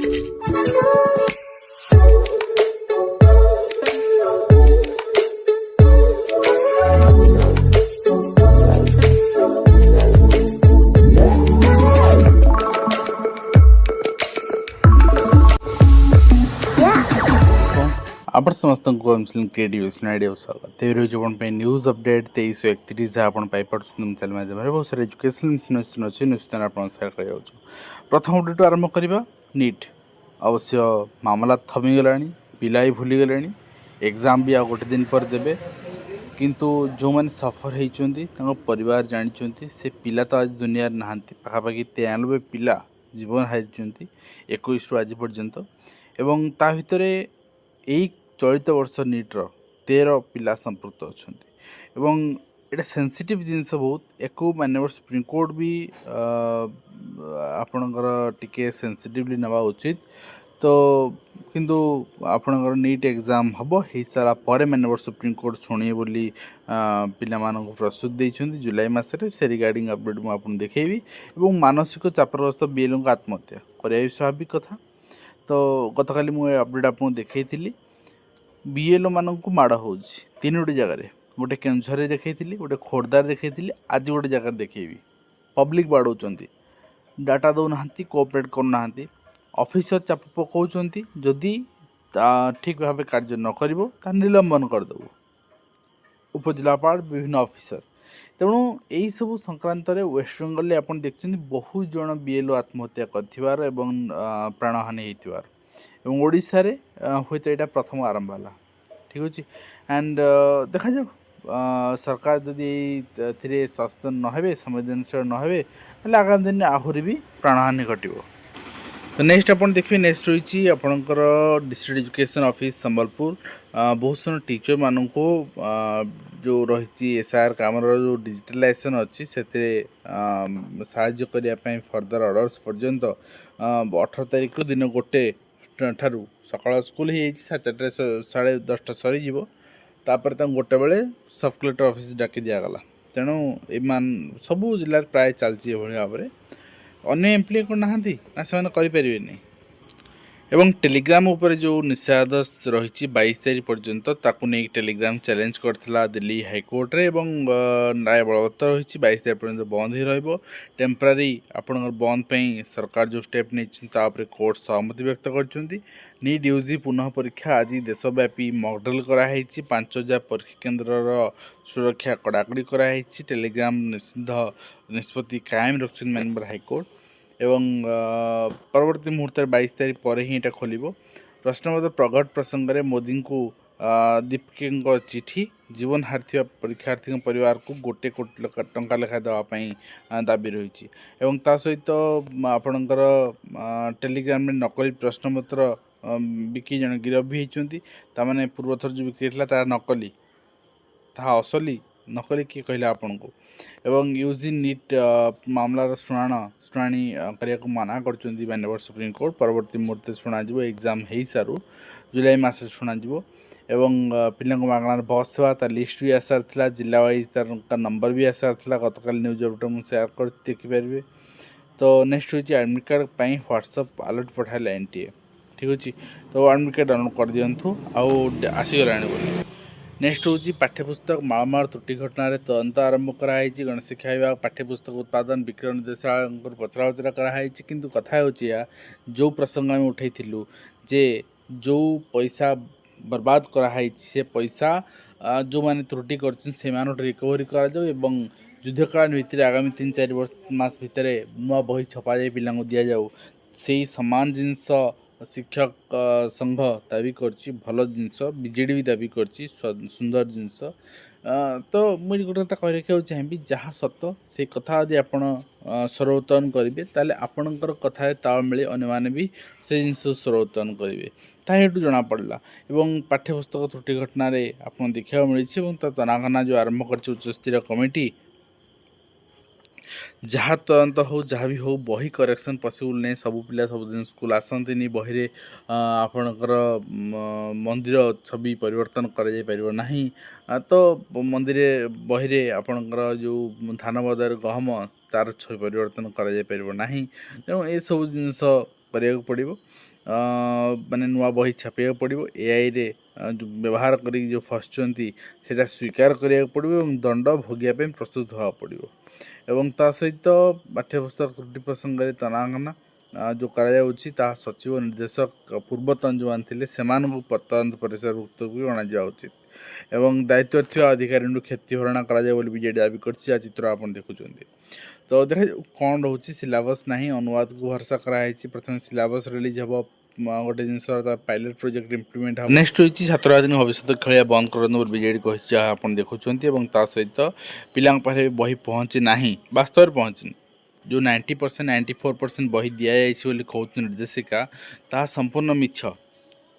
आपण समस्त मुस्लिम क्रिएटिव स्वागत तेरे न्यूज अपडेट 2331 जहाँ आप चल माध्यम बहुत सारे एजुकेशन इन्फॉर्मेशन अच्छी निश्चित आप शेयर प्रथम अपडेट आरंभ करवा नीट अवश्य मामला थमीगला पिला भूली गले एग्जाम भी आ गोटे दिन पर देवे किंतु जो मैंने सफर होती परिवार जानते से पिला तो आज दुनिया ना पाखापाखि 93 पिला जीवन हारी 21 आज पर्यंत एवं ता भितर यही चलित वर्ष नीट्र 13 पिला संपृक्त अच्छा एटा सेंसिटिव जिनस बहुत एक मानव सुप्रीमकोर्ट भी आपणकर टिके सेंसिटिवली नवा उचित तो किंतु आपणकर नीट एग्जाम हम हो सारा पर मानव सुप्रीमकोर्ट शुणे बोली पिला प्रस्तुत देइछन्ति जुलाई मासरे से रिगार्डिंग अपडेट मुझे देखी और मानसिक चापग्रस्त बीएलओ आत्महत्या करिया स्वाभाविक कथा तो गतकाली मुझे अपडेट आपको देखी बीएलओ मानक माड़ हो तीनोटी जगार गोटे केन्झर देखी गोटे खोर्धार देखी आज गोटे जगार देखेबी पब्लिक बाड़ौं डाटा दौना कोऑपरेट करना ऑफिसर चाप पकाउछन्ति जदि ठीक भाव कार्य न कर निलंबन करदेबू उपजिलापाल विभिन्न ऑफिसर तेणु यही सब संक्रांत वेस्ट बेंगल आप देखते बहुत जन बीएलओ आत्महत्या कर प्राणहानि होती ओडिशा रे हूँ तो यहाँ प्रथम आरंभ है ठीक अच्छे एंड देखा जाओ सरकार जदि सचेतन नहे संवेदनशील नहे आगामी दिन आहरी भी प्राणहानि घटो तो नेक्स्ट आप देखिए नेक्स्ट रही आपणकर डिस्ट्रिक्ट एजुकेशन ऑफिस संबलपुर बहुत सारा टीचर मानू जो रही एसआर काम जो डिजिटलाइजेशन अच्छी से साहाय्य करने फर्दर ऑर्डर्स पर्यंत 18 तारीख दिन गोटे ठारू सकाल स्कूल हो 4:30 सरीज गोटे बेले सब कलेक्टर ऑफिस डाकी दिगला तेणु एमान सबू जिले प्राय चलती भाव में अन्य एम्प्लॉय करना से करें एवं टेलीग्राम उपर जो निषेधादेश रही 22 तारीख पर्यंत ताकू नहीं टेलीग्राम चैलेंज करथिला दिल्ली हाईकोर्ट रे एवं न्याय बलवत्तर रही 22 तारीख पर्यंत बंद ही रहिबो टेम्परारी आपनकर बंद पई सरकार जो स्टेप नहीं कोर्ट सहमति व्यक्त करछन्ती नीट यूजी पुनः परीक्षा आज देशव्यापी मॉकड्रिल कराई 5000 परीक्षा केन्द्र सुरक्षा कड़ाकड़ी कराई टेलीग्राम निषिद्ध निष्पत्ति कायम रखछन मेंबर हाईकोर्ट एवं परवर्ती मुहूर्त 22 तारीख पर ही यहाँ खोल प्रश्नपत्र प्रगट प्रसंग में मोदी को दीपिका चिठी जीवन हारी परीक्षार्थी परिवार को 1 कोटी टंका लेखा देवाई दाबी रही सहित आपणकर टेलीग्राम में नकली प्रश्नपत्र बिकी जन गिरफ भी होती ताने पूर्व थर जो बिक्री था नकली ता असली नकली किए कहला आपन को एवं यूजी नीट मामलार शुणाणी करने को मना कर माननीय सुप्रीमकोर्ट परवर्ती मुहूर्त शुणा एग्जाम हो सारू जुलाई मास शुणा एवं पिला मागणार बस सेवा तार लिस्ट भी आसार था जिला वाइज तार नंबर भी आसार था गतकाल न्यूज अपडेट मुझे सेयार कर देखिपारे तो नेक्स्ट हूँ एडमिट कार्ड पर व्हाट्सएप अलर्ट पठाला एनटीए ठीक अच्छे तो एडमिट कार्ड डाउनलोड कर दिंतु आसीगला बोली नेक्स्ट हूँ पाठ्यपुस्तक मालमाल त्रुटि घटना तदंत आरंभ कराई गणेश शिक्षा विभाग पाठ्यपुस्तक उत्पादन विक्रय निर्देशालय पचरा उचरा कराई किंतु कथा हो जो प्रसंग आम उठेलु जे जो पैसा बर्बाद कराई से पैसा जो मैंने त्रुटि कर रिकवरी कर युद्धकालीन भितर आगामी 3-4 वर्ष मास भितर नुआ बही छपा जाए पिला दि जाऊ से समान जिनस शिक्षक संघ दाबी करछि भल जिनस बीजेडी भी दाबी करछि सुंदर जिनस तो मुझे गोटे कथा कह रखा चाहिए जहाँ सत से कथा यदि आप स्वर करेंगे ताले आपणकर कथा ताल मिले अन्य भी से जिन स्वर करेंगे ताठू जना पड़ा एवं पाठ्यपुस्तक त्रुटि घटना आप देखा मिली तनाघना जो आरंभ कर उच्चस्तरीय कमिटी जहाँ तदंत हो जहाँ भी हो बही करेक्शन पॉसिबल नहीं सब पिला सब दिन स्कूल आसती बही आपणकर मंदिर छवि परिवर्तन कर तो मंदिर बही आपणकर जो धान बदर गहम तार छवि परिवर्तन कर तेणु ये सब जिनस करा पड़ो ମାନେ ନୂଆ ବହି ଛାପିବାକୁ ପଡ଼ିବ। ଏଆଇ ରେ ଯେଉଁ ବ୍ୟବହାର କରିକି ଯେଉଁ ଫସୁଛନ୍ତି ସେଇଟା ସ୍ୱୀକାର କରିବାକୁ ପଡ଼ିବ ଏବଂ ଦଣ୍ଡ ଭୋଗିବା ପାଇଁ ପ୍ରସ୍ତୁତ ହେବାକୁ ପଡ଼ିବ। ଏବଂ ତା ସହିତ ପାଠ୍ୟପୁସ୍ତକ ତ୍ରୁଟି ପ୍ରସଙ୍ଗରେ ତନାଘନା ଯେଉଁ କରାଯାଉଛି ତାହା ସଚିବ ନିର୍ଦ୍ଦେଶକ ପୂର୍ବତନ ଯେଉଁମାନେ ଥିଲେ ସେମାନଙ୍କୁ ତଦନ୍ତ ପରିସରଭୁକ୍ତକୁ ବି ଅଣାଯିବା ଉଚିତ ଏବଂ ଦାୟିତ୍ୱରେ ଥିବା ଅଧିକାରୀଙ୍କୁ କ୍ଷତି ଭରଣା କରାଯାଏ ବୋଲି ବିଜେଡ଼ି ଦାବି କରିଛି। ଯାହା ଚିତ୍ର ଆପଣ ଦେଖୁଛନ୍ତି। ତ ଦେଖାଯାଉ କ'ଣ ରହୁଛି। ସିଲାବସ୍ ନାହିଁ, ଅନୁବାଦକୁ ଭରସା କରାଯାଇଛି। ପ୍ରଥମେ ସିଲାବସ୍ ରିଲିଜ୍ ହେବ, ଗୋଟେ ଜିନିଷ ପାଇଲଟ୍ ପ୍ରୋଜେକ୍ଟ ଇମ୍ପ୍ଲିମେଣ୍ଟ ହେବ। ନେକ୍ସଟ ହୋଇଛି ଛାତ୍ରଛାତ୍ରୀଙ୍କ ଭବିଷ୍ୟତ ଖେଳିବା ବନ୍ଦ କରନ୍ତୁ ବୋଲି ବିଜେଡ଼ି କହିଛି, ଯାହା ଆପଣ ଦେଖୁଛନ୍ତି। ଏବଂ ତା ସହିତ ପିଲାଙ୍କ ପାଖରେ ବହି ପହଞ୍ଚି ନାହିଁ, ବାସ୍ତବରେ ପହଞ୍ଚିନି। ଯେଉଁ 90% 94% ବହି ଦିଆଯାଇଛି ବୋଲି କହୁଛନ୍ତି ନିର୍ଦ୍ଦେଶିକା, ତାହା ସମ୍ପୂର୍ଣ୍ଣ ମିଛ।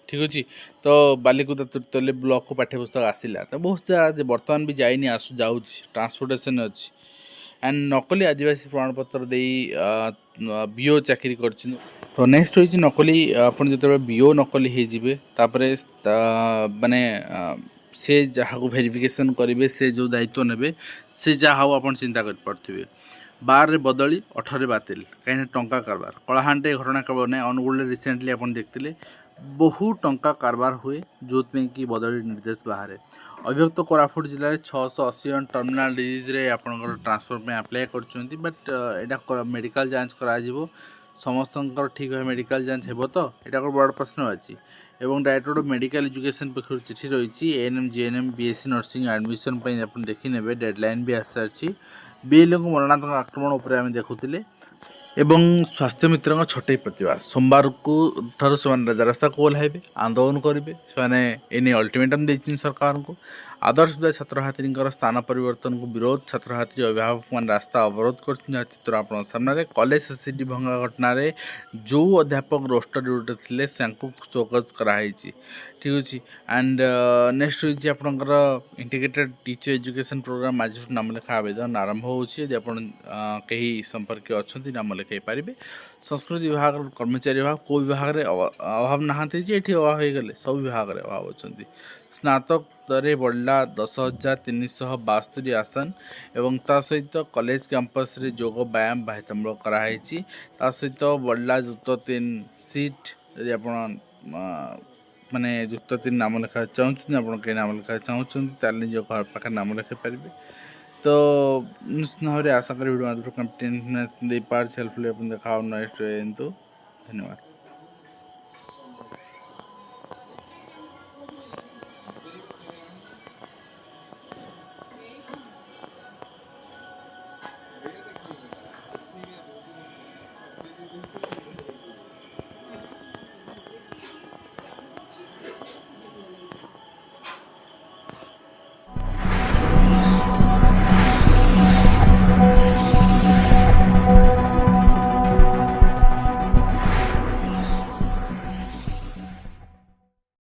ଠିକ୍ ଅଛି। ତ ବାଲିକୁଦା ତୃତୀୟ ବ୍ଲକକୁ ପାଠ୍ୟପୁସ୍ତକ ଆସିଲା, ତ ବହୁତ ସାରା ବର୍ତ୍ତମାନ ବି ଯାଇନି, ଯାଉଛି, ଟ୍ରାନ୍ସପୋର୍ଟେସନ୍ ଅଛି। ଆଣ୍ଡ ନକଲି ଆଦିବାସୀ ପ୍ରମାଣପତ୍ର ଦେଇ ବିଓ ଚାକିରି କରିଛନ୍ତି। ତ ନେକ୍ସଟ ହୋଇଛି ନକଲି। ଆପଣ ଯେତେବେଳେ ବିଓ ନକଲି ହେଇଯିବେ, ତାପରେ ମାନେ ସେ ଯାହାକୁ ଭେରିଫିକେସନ୍ କରିବେ, ସେ ଯେଉଁ ଦାୟିତ୍ୱ ନେବେ, ସେ ଯାହା ହଉ ଆପଣ ଚିନ୍ତା କରିପାରୁଥିବେ। 12ରେ ବଦଳି 18ରେ ବାତିଲ, କାହିଁକିନା ଟଙ୍କା କାରବାର। କଳାହାଣ୍ଡିରେ ଘଟଣା କେବଳ ନାହିଁ, ଅନୁଗୁଳରେ ରିସେଣ୍ଟଲି ଆପଣ ଦେଖିଥିଲେ ବହୁ ଟଙ୍କା କାରବାର ହୁଏ, ଯେଉଁଥିପାଇଁ କି ବଦଳି ନିର୍ଦ୍ଦେଶ ବାହାରେ। ଅଭିଯୁକ୍ତ କୋରାପୁଟ ଜିଲ୍ଲାରେ 680 ଜଣ ଟର୍ମିନାଲ ଡିଜିଜ୍ରେ ଆପଣଙ୍କର ଟ୍ରାନ୍ସଫର୍ ପାଇଁ ଆପ୍ଲାଏ କରୁଛନ୍ତି। ବଟ୍ ଏଇଟା ମେଡ଼ିକାଲ ଯାଞ୍ଚ କରାଯିବ। ସମସ୍ତଙ୍କର ଠିକ୍ ଭାବେ ମେଡ଼ିକାଲ ଯାଞ୍ଚ ହେବ ତ, ଏଇଟା ଗୋଟେ ବଡ଼ ପ୍ରଶ୍ନ ଅଛି। ଏବଂ ଡାଇରେକ୍ଟରେଟ୍ ଅଫ୍ ମେଡ଼ିକାଲ ଏଜୁକେସନ୍ ପକ୍ଷରୁ ଚିଠି ରହିଛି। ANM GNM BSc nursing admission ପାଇଁ ଆପଣ ଦେଖିନେବେ, ଡେଡ଼ଲାଇନ୍ ବି ଆସିସାରିଛି। ବିଏଲ୍ଓଙ୍କୁ ମରଣାନ୍ତକ ଆକ୍ରମଣ ଉପରେ ଆମେ ଦେଖୁଥିଲେ ଏବଂ ସ୍ୱାସ୍ଥ୍ୟ ମିତ୍ରଙ୍କ ଛଟେଇ ପ୍ରତିବାଦ। ସୋମବାରକୁ ଠାରୁ ସେମାନେ ରାସ୍ତାକୁ ଓହ୍ଲାଇବେ, ଆନ୍ଦୋଳନ କରିବେ। ସେମାନେ ଏନେଇ ଅଲ୍ଟିମେଟମ୍ ଦେଇଛନ୍ତି ସରକାରଙ୍କୁ। ଆଦର୍ଶ ବିଦ୍ୟା ଛାତ୍ରଛାତ୍ରୀଙ୍କର ସ୍ଥାନ ପରିବର୍ତ୍ତନକୁ ବିରୋଧ, ଛାତ୍ରଛାତ୍ରୀ ଅଭିଭାବକମାନେ ରାସ୍ତା ଅବରୋଧ କରୁଛନ୍ତି। ଯାହା ଚିତ୍ର ଆପଣଙ୍କ ସାମ୍ନାରେ। କଲେଜ ସିସିଟି ଭଙ୍ଗା ଘଟଣାରେ ଯେଉଁ ଅଧ୍ୟାପକ ରୋଷ୍ଟର ଡ୍ୟୁଟିରେ ଥିଲେ ତାଙ୍କୁ ଚୋକସ୍ କରାହେଇଛି। ଠିକ୍ ଅଛି। ଆଣ୍ଡ ନେକ୍ସଟ ହେଉଛି ଆପଣଙ୍କର ଇଣ୍ଟିଗ୍ରେଟେଡ୍ ଟିଚର ଏଜୁକେସନ୍ ପ୍ରୋଗ୍ରାମ୍ ଆଜିଠୁ ନାମ ଲେଖା ଆବେଦନ ଆରମ୍ଭ ହେଉଛି। ଯଦି ଆପଣ କେହି ସମ୍ପର୍କୀୟ ଅଛନ୍ତି, ନାମ ଲେଖାଇ ପାରିବେ। ସଂସ୍କୃତି ବିଭାଗର କର୍ମଚାରୀ ବିଭାଗ, କେଉଁ ବିଭାଗରେ ଅଭାବ ନାହାନ୍ତି ଯେ ଏଠି ଅଭାବ ହୋଇଗଲେ, ସବୁ ବିଭାଗରେ ଅଭାବ ଅଛନ୍ତି। ସ୍ନାତକରେ ବଢ଼ିଲା 10,372 ଆସନ ଏବଂ ତା ସହିତ କଲେଜ କ୍ୟାମ୍ପସରେ ଯୋଗ ବ୍ୟାୟାମ ବାଧ୍ୟତାମୂଳକ କରାହେଇଛି। ତା ସହିତ ବଢ଼ିଲା ଯୁକ୍ତ 3 ସିଟ୍। ଯଦି ଆପଣ ମାନେ ଯୁକ୍ତ 3 ନାମ ଲେଖାଇବାକୁ ଚାହୁଁଛନ୍ତି, ଆପଣ କେହି ନାମ ଲେଖାଇବାକୁ ଚାହୁଁଛନ୍ତି, ତାହେଲେ ନିଜ ଘର ପାଖରେ ନାମ ଲେଖାଇ ପାରିବେ। ତ ନିଶ୍ଚିତ ଭାବରେ ଆଶା କরি ଭିଡ଼ିଓ ମାଧ୍ୟମରେ କମ୍ପିଟେନ୍ସ ଦେଇପାରୁଛି, ହେଲ୍ପଫୁଲ୍ ଆପଣ ଦେଖା ନେକ୍ସଟ କିନ୍ତୁ ଧନ୍ୟବାଦ।